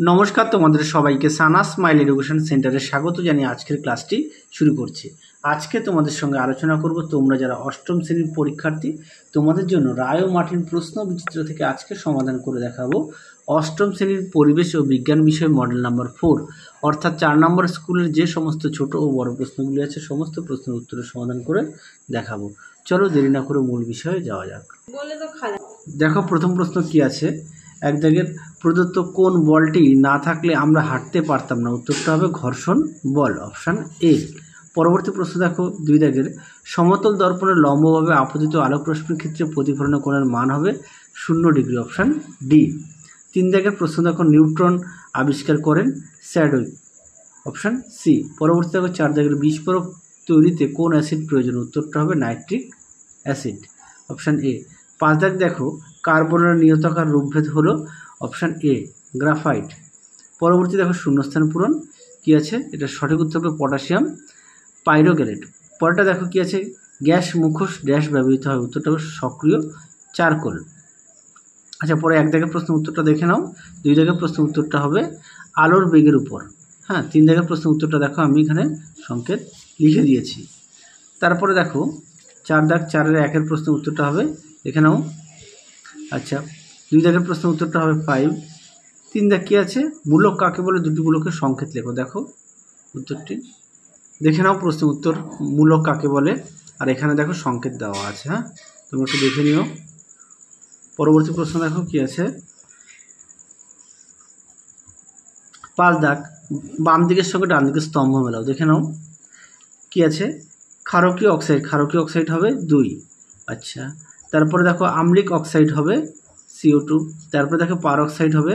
নমস্কার, তোমাদের সবাইকে সানা স্মাইল এডুকেশন সেন্টারে স্বাগত জানিয়ে আজকের ক্লাসটি শুরু করছি। আজকে তোমাদের সঙ্গে আলোচনা করব তোমরা যারা অষ্টম শ্রেণীর পরীক্ষার্থী, তোমাদের জন্য রায় ও মার্টিন প্রশ্ন বিচিত্র থেকে আজকে সমাধান করে দেখাবো অষ্টম শ্রেণীর পরিবেশ ও বিজ্ঞান বিষয় মডেল নাম্বার 4, অর্থাৎ 4 নম্বর স্কুলের যে সমস্ত ছোট ও বড় প্রশ্নগুলি আছে সমস্ত প্রশ্নের উত্তরের সমাধান করে দেখাবো। চলো দেরি না করে মূল বিষয়ে যাওয়া যাক। দেখো প্রথম প্রশ্ন কি আছে, এক দাগের প্রদত্ত কোন বলটি না থাকলে আমরা হাঁটতে পারতাম না? উত্তরটা হবে ঘর্ষণ বল, অপশান এ। পরবর্তী প্রশ্ন দেখো 2 দাগের সমতল দর্পণে লম্বভাবে আপতিত আলোক রশ্মির ক্ষেত্রে প্রতিফলন কোণের মান হবে 0 ডিগ্রি, অপশান ডি। 3 দাগের প্রশ্ন দেখো নিউট্রন আবিষ্কার করেন স্যাডউইক, অপশান সি। পরবর্তী দেখো 4 দাগের বিস্ফোরক তৈরিতে কোন অ্যাসিড প্রয়োজন? উত্তরটা হবে নাইট্রিক অ্যাসিড, অপশান এ। 5 দাগ দেখো কার্বনের নিয়তাকার রূপভেদ হলো অপশান এ গ্রাফাইট। পরবর্তী দেখো শূন্যস্থান পূরণ কি আছে, এটা সঠিক উত্তর হবে পটাশিয়াম পাইরোগ্যানেট। পরেরটা দেখো কি আছে, গ্যাস মুখোশ ড্যাশ ব্যবহৃত হয়? উত্তরটা হবে সক্রিয় চারকোল। আচ্ছা, পরে 1 দাগের প্রশ্ন উত্তরটা দেখে নাও। 2 দাগের প্রশ্ন উত্তরটা হবে আলোর বেগের উপর। হ্যাঁ, 3 দাগের প্রশ্ন উত্তরটা দেখো আমি এখানে সংকেত লিখে দিয়েছি। তারপরে দেখো 4 দাগ 4-এর 1-এর প্রশ্ন উত্তরটা হবে দেখে নাও। আচ্ছা, 2 দাগের প্রশ্ন উত্তরটা হবে 5। 3 দাগ কি আছে, মূলক কাকে বলে? দুটি মূলকের সংকেত লেখো। দেখো উত্তরটি দেখে নাও, প্রশ্ন উত্তর মূলক কাকে বলে, আর এখানে দেখো সংকেত দেওয়া আছে। হ্যাঁ, তোমরা একটু দেখে নিও। পরবর্তী প্রশ্ন দেখো কি আছে, 5 দাগ বাম দিকের সঙ্গে ডান দিকের স্তম্ভ মেলাও। দেখে নাও কি আছে, ক্ষারকীয় অক্সাইড হবে 2। আচ্ছা, তারপরে দেখো আম্লিক অক্সাইড হবে CO2। তারপরে দেখো পার অক্সাইড হবে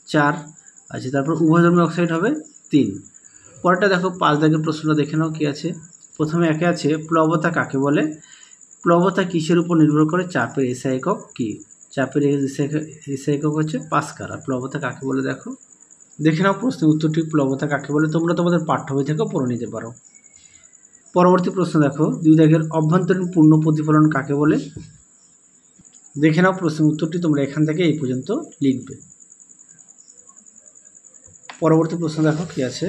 4। আচ্ছা, তারপর উভয়ধর্মী অক্সাইড হবে 3। পরেরটা দেখো 5 দাগের প্রশ্নটা দেখে নাও কি আছে। প্রথমে একে আছে প্লবতা কাকে বলে? প্লবতা কিসের উপর নির্ভর করে? চাপের এসআই একক কি? চাপের এসআই একক হচ্ছে পাস্কাল। আর প্লবতা কাকে বলে দেখো, দেখে নাও প্রশ্নের উত্তরটি প্লবতা কাকে বলে তোমরা তোমাদের পাঠ্য বই থেকেও পড়ে নিতে পারো। পরবর্তী প্রশ্ন দেখো 2 দাগের অভ্যন্তরীণ পূর্ণ প্রতিফলন কাকে বলে? দেখে নাও প্রশ্নের উত্তরটি তোমরা এখান থেকে এই পর্যন্ত লিখবে। পরবর্তী প্রশ্ন দেখো কি আছে,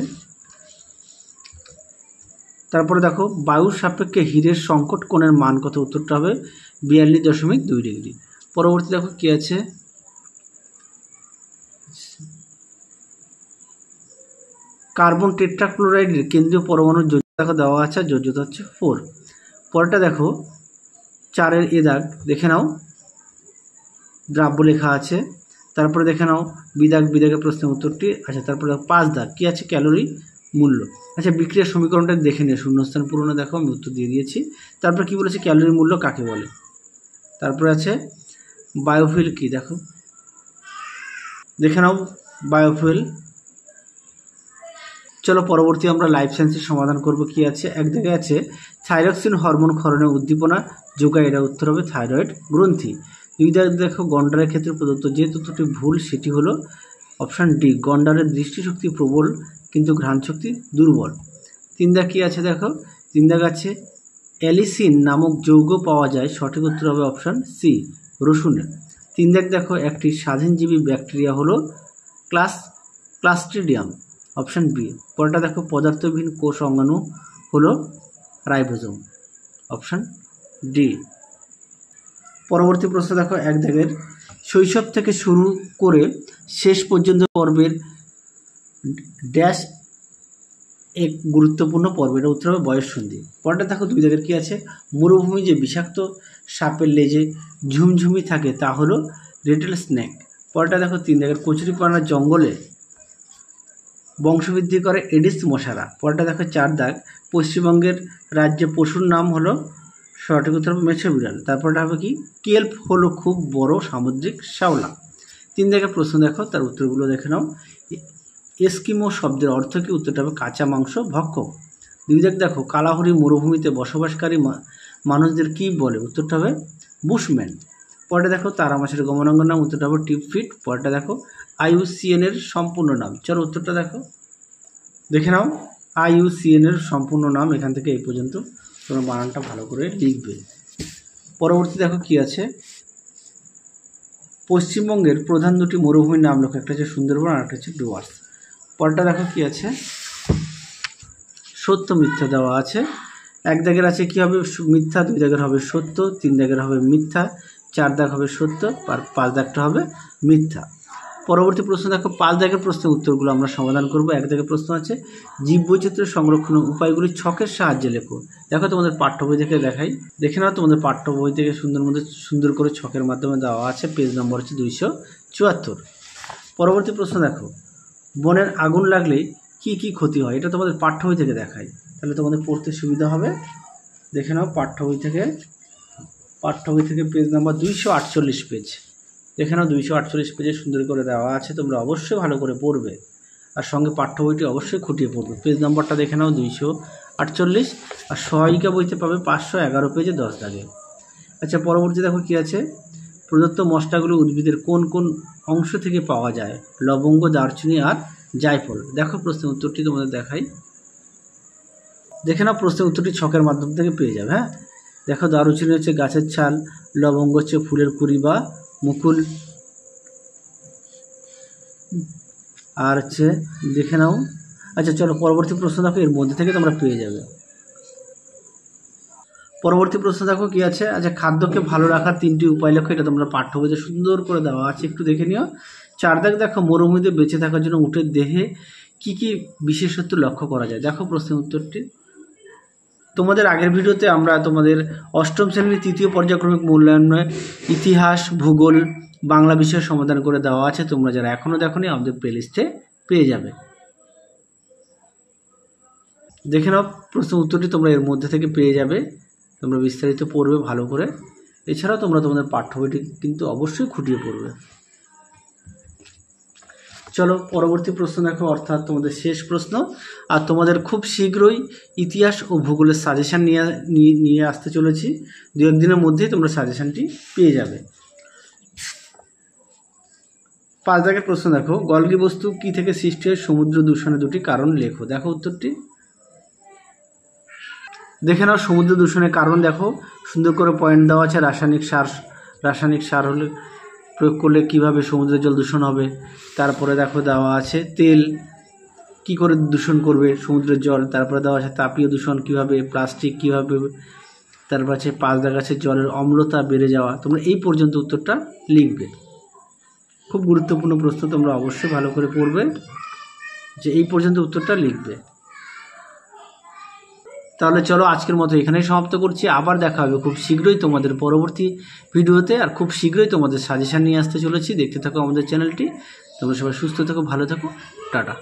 তারপরে দেখো বায়ুর সাপেক্ষে হীরের সংকট কোণের মান কত? উত্তরটা হবে 42.2 ডিগ্রি। পরবর্তী দেখো কি আছে, কার্বন টেট্রাক্লোরাইডের কেন্দ্রীয় পরমাণুর যোজ্যতা দেওয়া আছে, যোজ্যতা হচ্ছে 4। পরেরটা দেখো 4-এর এ দাগ দেখে নাও, দ্রাব্য লেখা আছে। তারপরে দেখে নাও বিদাগের প্রশ্নের উত্তরটি। আচ্ছা, তারপরে 5 দাগ কি আছে, ক্যালোরি মূল্য। আচ্ছা, বিক্রিয়ার সমীকরণটা দেখে নিয়ে শূন্যস্থান পূরণে দেখো আমি উত্তর দিয়ে দিয়েছি। তারপরে কি বলেছে, ক্যালোরি মূল্য কাকে বলে। তারপরে আছে বায়োফুয়েল কি, দেখো দেখে নাও বায়োফুয়েল। চলো পরবর্তী আমরা লাইফ সায়েন্সের সমাধান করব। কি আছে, এক জায়গায় আছে থাইরক্সিন হরমোন ক্ষরণের উদ্দীপনা যোগায়, এটা উত্তর হবে থাইরয়েড গ্রন্থি। 2 দাগ দেখো গন্ডারের ক্ষেত্রে প্রদত্ত যে তথ্যটি ভুল সেটি হলো অপশান ডি, গন্ডারের দৃষ্টিশক্তি প্রবল কিন্তু ঘ্রাণশক্তি দুর্বল। 3 দাগ কি আছে দেখো, 3 দাগ আছে অ্যালিসিন নামক যৌগ পাওয়া যায়, সঠিক উত্তর হবে অপশান সি, রসুনের। 3 দাগ দেখো একটি স্বাধীনজীবী ব্যাকটেরিয়া হলো ক্লাস্ট্রিডিয়াম, অপশান বি। পরেরটা দেখো পদার্থবিহীন কোষ অঙ্গাণু হলো রাইবোজোম, অপশান ডি। পরবর্তী প্রশ্ন দেখো 1 দাগের শৈশব থেকে শুরু করে শেষ পর্যন্ত পর্বের ড্যাশ এক গুরুত্বপূর্ণ পর্ব, এটা উত্তর হবে বয়ঃসন্ধি। পরেরটা দেখো 2 দাগের কি আছে, মরুভূমি যে বিষাক্ত সাপের লেজে ঝুমঝুমি থাকে তা হলো রেটেল স্নেক। পরেরটা দেখো 3 দাগের কচুরিপানার জঙ্গলে বংশবৃদ্ধি করে এডিস মশারা। পরেরটা দেখো 4 দাগ পশ্চিমবঙ্গের রাজ্যে পশুর নাম হলো, সঠিক উত্তর হবে মেছো বিড়াল। তারপরটা হবে কি, কেল্প হলো খুব বড় সামুদ্রিক শ্যাওলা। 3 দাগের প্রশ্ন দেখো, তার উত্তরগুলো দেখে নাও। এস্কিমো শব্দের অর্থ কি? উত্তরটা হবে কাঁচা মাংস ভক্ষক। 2 দাগ দেখো কালাহরি মরুভূমিতে বসবাসকারী মানুষদের কি বলে? উত্তরটা হবে বুশম্যান। পরেটা দেখো তারা মাছের গমনাঙ্গের নাম, উত্তরটা হবে টিপফিট। পরেটা দেখো IUCN এর সম্পূর্ণ নাম, চলো উত্তরটা দেখো দেখে নাও। IUCN এর সম্পূর্ণ নাম এখান থেকে এই পর্যন্ত তোমরা বানানটা ভালো করে লিখবে। পরবর্তী দেখো কি আছে, পশ্চিমবঙ্গের প্রধান দুটি মরুভূমির নাম লেখো। একটা হচ্ছে সুন্দরবন আর একটা হচ্ছে ডুয়ার্স। পরটা দেখো কি আছে, সত্য মিথ্যা দেওয়া আছে। এক দাগের আছে কি হবে মিথ্যা, 2 দাগের হবে সত্য, 3 দাগের হবে মিথ্যা, 4 দাগ হবে সত্য আর 5 দাগটা হবে মিথ্যা। পরবর্তী প্রশ্ন দেখো, 5 দাগের প্রশ্নের উত্তরগুলো আমরা সমাধান করব। 1 দাগের প্রশ্ন আছে জীববৈচিত্র্য সংরক্ষণের উপায়গুলি ছকের সাহায্যে লেখো। দেখো তোমাদের পাঠ্য বই থেকে দেখাই, দেখে নাও তোমাদের পাঠ্য বই থেকে সুন্দর করে ছকের মাধ্যমে দেওয়া আছে। পেজ নম্বর হচ্ছে 274। পরবর্তী প্রশ্ন দেখো, বনের আগুন লাগলে কি কি ক্ষতি হয়, এটা তোমাদের পাঠ্য বই থেকে দেখাই, তাহলে তোমাদের পড়তে সুবিধা হবে। দেখে নাও পাঠ্য বই থেকে পেজ নাম্বার 248 পেজ। দেখে নাও 248 পেজে সুন্দর করে দেওয়া আছে, তোমরা অবশ্যই ভালো করে পড়বে আর সঙ্গে পাঠ্য বইটি অবশ্যই খুঁটিয়ে পড়বে। পেজ নাম্বারটা দেখে নাও 248, আর সহায়িকা বইতে পাবে 511 পেজে 10 দাগে। আচ্ছা, পরবর্তী দেখো কি আছে, প্রদত্ত মশলাগুলো উদ্ভিদের কোন কোন অংশ থেকে পাওয়া যায়, লবঙ্গ, দারচিনি আর জায়ফল। দেখো প্রশ্নের উত্তরটি তোমাদের দেখাই, দেখে নাও প্রশ্নের উত্তরটি ছকের মাধ্যম থেকে পেয়ে যাবে। হ্যাঁ, দেখো দারুচিনি হচ্ছে গাছের ছাল, লবঙ্গ হচ্ছে ফুলের কুড়ি বা মুকুল, আর হচ্ছে দেখে নাও। আচ্ছা চলো পরবর্তী প্রশ্ন দেখো, এর মধ্যে থেকে তোমরা পেয়ে যাবে। পরবর্তী প্রশ্ন দেখো কি আছে, আচ্ছা খাদ্যকে ভালো রাখার 3টি উপায় লেখো। এটা তোমরা পাঠ্য বইতে সুন্দর করে দেওয়া আছে, একটু দেখে নিও। 4 দাগ দেখো, মরুভূমিতে বেঁচে থাকার জন্য উটের দেহে কি কি বিশেষত্ব লক্ষ্য করা যায়। দেখো প্রশ্নের উত্তরটি। তোমাদের আগের ভিডিওতে আমরা তোমাদের অষ্টম শ্রেণীর 3য় পর্যায়ক্রমিক মূল্যায়নে ইতিহাস, ভূগোল, বাংলা বিষয় সমাধান করে দেওয়া আছে। তোমরা যারা এখনও দেখোনি আমাদের প্লেলিস্টে পেয়ে যাবে। দেখে নাও প্রশ্ন উত্তরটি তোমরা এর মধ্যে থেকে পেয়ে যাবে, তোমরা বিস্তারিত পড়বে ভালো করে। এছাড়াও তোমরা তোমাদের পাঠ্য বইটি কিন্তু অবশ্যই খুঁটিয়ে পড়বে। চলো পরবর্তী প্রশ্ন দেখো, অর্থাৎ তোমাদের শেষ প্রশ্ন। আর তোমাদের খুব শীঘ্রই ইতিহাস ও ভূগোলের সাজেশান নিয়ে আসতে চলেছি। 2-1 দিনের মধ্যেই তোমরা সাজেশানটি পেয়ে যাবে। 5 দাগের প্রশ্ন দেখো, গলগি বস্তু কি থেকে সৃষ্টি হয়, সমুদ্র দূষণের 2টি কারণ লেখো। দেখো উত্তরটি। দেখে নাও সমুদ্র দূষণের কারণ দেখো, সুন্দর করে পয়েন্ট দেওয়া আছে। রাসায়নিক সার হলে প্রয়োগ করলে কিভাবে সমুদ্রের জল দূষণ হবে। তারপরে দেখো দেওয়া আছে তেল কি করে দূষণ করবে সমুদ্রের জল। তারপরে দেওয়া আছে তাপীয় দূষণ কিভাবে, প্লাস্টিক কিভাবে। তারপর আছে 5 দাগ আছে জলের অম্লতা বেড়ে যাওয়া। তোমরা এই পর্যন্ত উত্তরটা লিখবে। খুব গুরুত্বপূর্ণ প্রশ্ন, তোমরা অবশ্যই ভালো করে পড়বে যে এই পর্যন্ত উত্তরটা লিখবে। তাহলে চলো আজকের মতো এখানেই সমাপ্ত করছি। আবার দেখা হবে খুব শীঘ্রই তোমাদের পরবর্তী ভিডিওতে, আর খুব শীঘ্রই তোমাদের সাজেশান নিয়ে আসতে চলেছি। দেখতে থাকো আমাদের চ্যানেলটি। তোমরা সবাই সুস্থ থাকো, ভালো থাকো, টাটা।